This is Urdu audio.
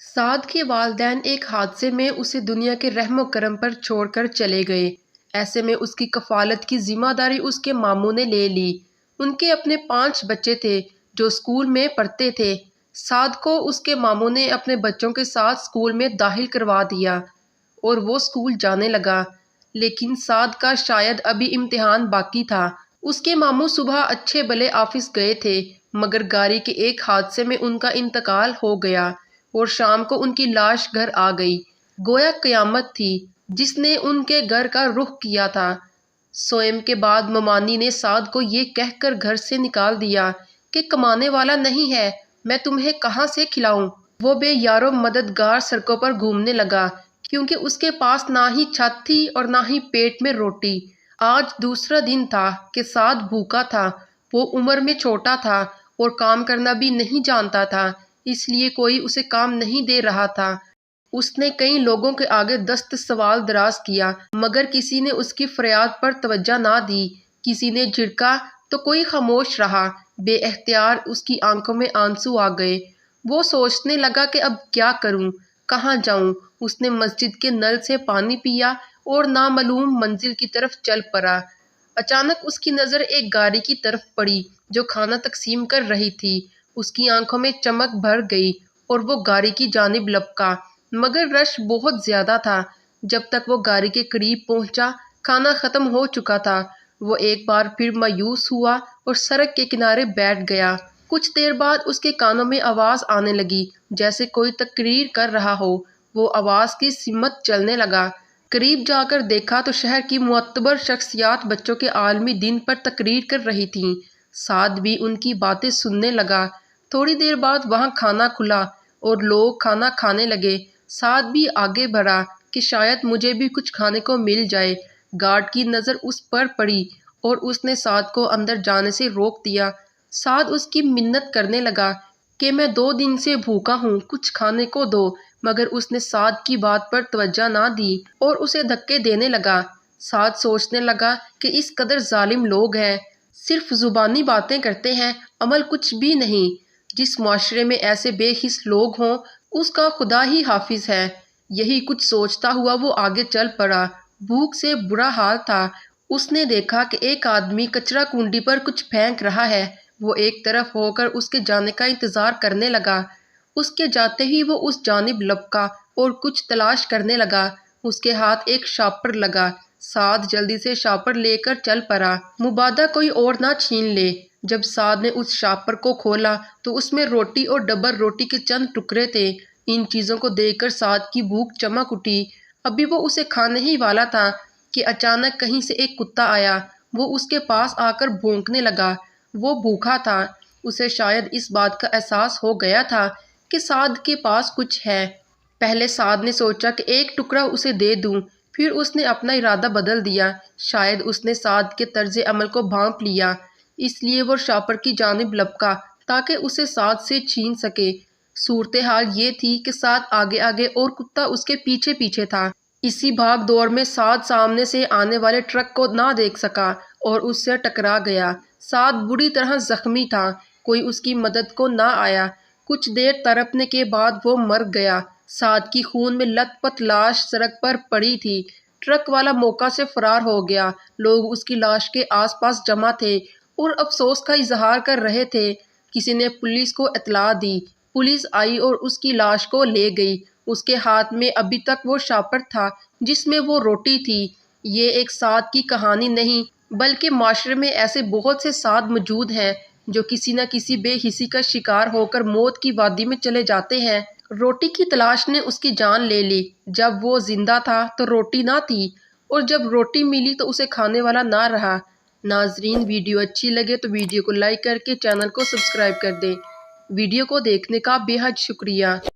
سعد کے والدین ایک حادثے میں اسے دنیا کے رحم و کرم پر چھوڑ کر چلے گئے۔ ایسے میں اس کی کفالت کی ذمہ داری اس کے ماموں نے لے لی۔ ان کے اپنے 5 بچے تھے جو اسکول میں پڑھتے تھے۔ سعد کو اس کے ماموں نے اپنے بچوں کے ساتھ اسکول میں داخل کروا دیا اور وہ اسکول جانے لگا، لیکن سعد کا شاید ابھی امتحان باقی تھا۔ اس کے ماموں صبح اچھے بھلے آفس گئے تھے، مگر گاڑی کے ایک حادثے میں ان کا انتقال ہو گیا اور شام کو ان کی لاش گھر آ گئی۔ گویا قیامت تھی جس نے ان کے گھر کا رخ کیا تھا۔ سوئم کے بعد ممانی نے سعد کو یہ کہہ کر گھر سے نکال دیا کہ کمانے والا نہیں ہے، میں تمہیں کہاں سے کھلاؤں۔ وہ بے یار و مددگار سڑکوں پر گھومنے لگا، کیونکہ اس کے پاس نہ ہی چھت تھی اور نہ ہی پیٹ میں روٹی۔ آج دوسرا دن تھا کہ سعد بھوکا تھا۔ وہ عمر میں چھوٹا تھا اور کام کرنا بھی نہیں جانتا تھا، اس لیے کوئی اسے کام نہیں دے رہا تھا۔ اس نے کئی لوگوں کے آگے دست سوال دراز کیا، مگر کسی نے اس کی فریاد پر توجہ نہ دی۔ کسی نے جھڑکا تو کوئی خاموش رہا۔ بے اختیار اس کی آنکھوں میں آنسو آ گئے۔ وہ سوچنے لگا کہ اب کیا کروں، کہاں جاؤں۔ اس نے مسجد کے نل سے پانی پیا اور نامعلوم منزل کی طرف چل پڑا۔ اچانک اس کی نظر ایک گاڑی کی طرف پڑی جو کھانا تقسیم کر رہی تھی۔ اس کی آنکھوں میں چمک بھر گئی اور وہ گاڑی کی جانب لپکا، مگر رش بہت زیادہ تھا۔ جب تک وہ گاڑی کے قریب پہنچا، کھانا ختم ہو چکا تھا۔ وہ ایک بار پھر مایوس ہوا اور سڑک کے کنارے بیٹھ گیا۔ کچھ دیر بعد اس کے کانوں میں آواز آنے لگی، جیسے کوئی تقریر کر رہا ہو۔ وہ آواز کی سمت چلنے لگا۔ قریب جا کر دیکھا تو شہر کی معتبر شخصیات بچوں کے عالمی دن پر تقریر کر رہی تھیں۔ سعد بھی ان کی باتیں سننے لگا۔ تھوڑی دیر بعد وہاں کھانا کھلا اور لوگ کھانا کھانے لگے۔ سعد بھی آگے بڑھا کہ شاید مجھے بھی کچھ کھانے کو مل جائے۔ گارڈ کی نظر اس پر پڑی اور اس نے سعد کو اندر جانے سے روک دیا۔ سعد اس کی منت کرنے لگا کہ میں 2 دن سے بھوکا ہوں، کچھ کھانے کو دو، مگر اس نے سعد کی بات پر توجہ نہ دی اور اسے دھکے دینے لگا۔ سعد سوچنے لگا کہ اس قدر ظالم لوگ ہیں، صرف زبانی باتیں کرتے ہیں، عمل کچھ بھی نہیں۔ جس معاشرے میں ایسے بے حس لوگ ہوں، اس کا خدا ہی حافظ ہے۔ یہی کچھ سوچتا ہوا وہ آگے چل پڑا۔ بھوک سے برا حال تھا۔ اس نے دیکھا کہ ایک آدمی کچرا کنڈی پر کچھ پھینک رہا ہے۔ وہ ایک طرف ہو کر اس کے جانے کا انتظار کرنے لگا۔ اس کے جاتے ہی وہ اس جانب لپکا اور کچھ تلاش کرنے لگا۔ اس کے ہاتھ ایک شاپر لگا۔ سعد جلدی سے شاپر لے کر چل پڑا، مبادا کوئی اور نہ چھین لے۔ جب سعد نے اس شاپر کو کھولا تو اس میں روٹی اور ڈبل روٹی کے چند ٹکڑے تھے۔ ان چیزوں کو دیکھ کر سعد کی بھوک چمک اٹھی۔ ابھی وہ اسے کھانے ہی والا تھا کہ اچانک کہیں سے ایک کتا آیا۔ وہ اس کے پاس آ کر بھونکنے لگا۔ وہ بھوکا تھا۔ اسے شاید اس بات کا احساس ہو گیا تھا کہ سعد کے پاس کچھ ہے۔ پہلے سعد نے سوچا کہ ایک ٹکڑا اسے دے دوں، پھر اس نے اپنا ارادہ بدل دیا۔ شاید اس نے سعد کے طرز عمل کو بھانپ لیا، اس لیے وہ شاپر کی جانب لپکا تاکہ اسے سعد سے چھین سکے۔ صورتحال یہ تھی کہ سعد آگے آگے اور کتا اس کے پیچھے پیچھے تھا۔ اسی بھاگ دوڑ میں سعد سامنے سے آنے والے ٹرک کو نہ دیکھ سکا اور اس سے ٹکرا گیا۔ سعد بری طرح زخمی تھا۔ کوئی اس کی مدد کو نہ آیا۔ کچھ دیر تڑپنے کے بعد وہ مر گیا۔ سعد کی خون میں لت پت لاش سڑک پر پڑی تھی۔ ٹرک والا موقع سے فرار ہو گیا۔ لوگ اس کی لاش کے آس پاس جمع تھے اور افسوس کا اظہار کر رہے تھے۔ کسی نے پولیس کو اطلاع دی۔ پولیس آئی اور اس کی لاش کو لے گئی۔ اس کے ہاتھ میں ابھی تک وہ شاپر تھا جس میں وہ روٹی تھی۔ یہ ایک سعد کی کہانی نہیں، بلکہ معاشرے میں ایسے بہت سے سعد موجود ہیں جو کسی نہ کسی بے حسی کا شکار ہو کر موت کی وادی میں چلے جاتے ہیں۔ روٹی کی تلاش نے اس کی جان لے لی۔ جب وہ زندہ تھا تو روٹی نہ تھی، اور جب روٹی ملی تو اسے کھانے والا نہ رہا۔ ناظرین، ویڈیو اچھی لگے تو ویڈیو کو لائک کر کے چینل کو سبسکرائب کر دیں۔ ویڈیو کو دیکھنے کا بے حد شکریہ۔